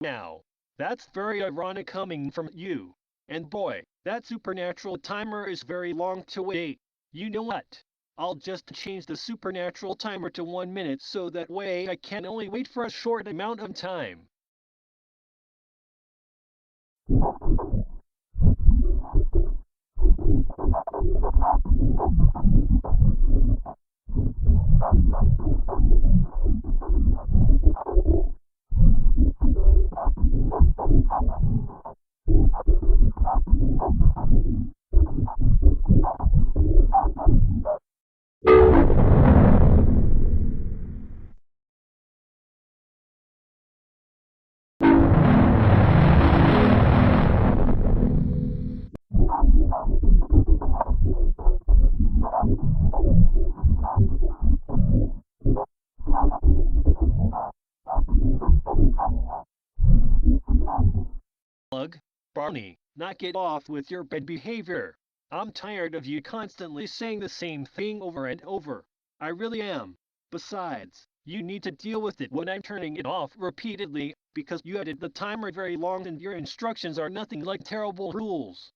Now, that's very ironic coming from you. And boy, that supernatural timer is very long to wait. You know what? I'll just change the supernatural timer to 1 minute so that way I can only wait for a short amount of time. Plug, Barney, knock it off with your bad behavior. I'm tired of you constantly saying the same thing over and over. I really am. Besides, you need to deal with it when I'm turning it off repeatedly because you added the timer very long and your instructions are nothing like terrible rules.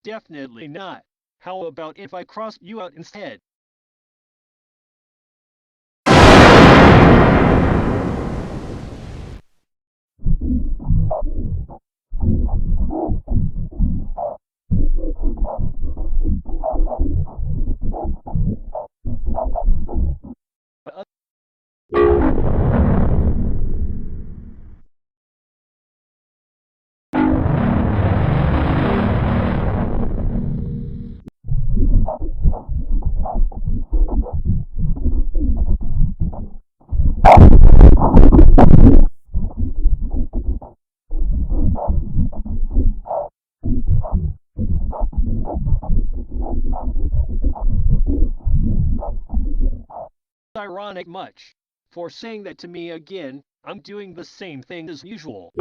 Definitely not. How about if I cross you out instead? Uh, Ironic much. For saying that to me again, I'm doing the same thing as usual.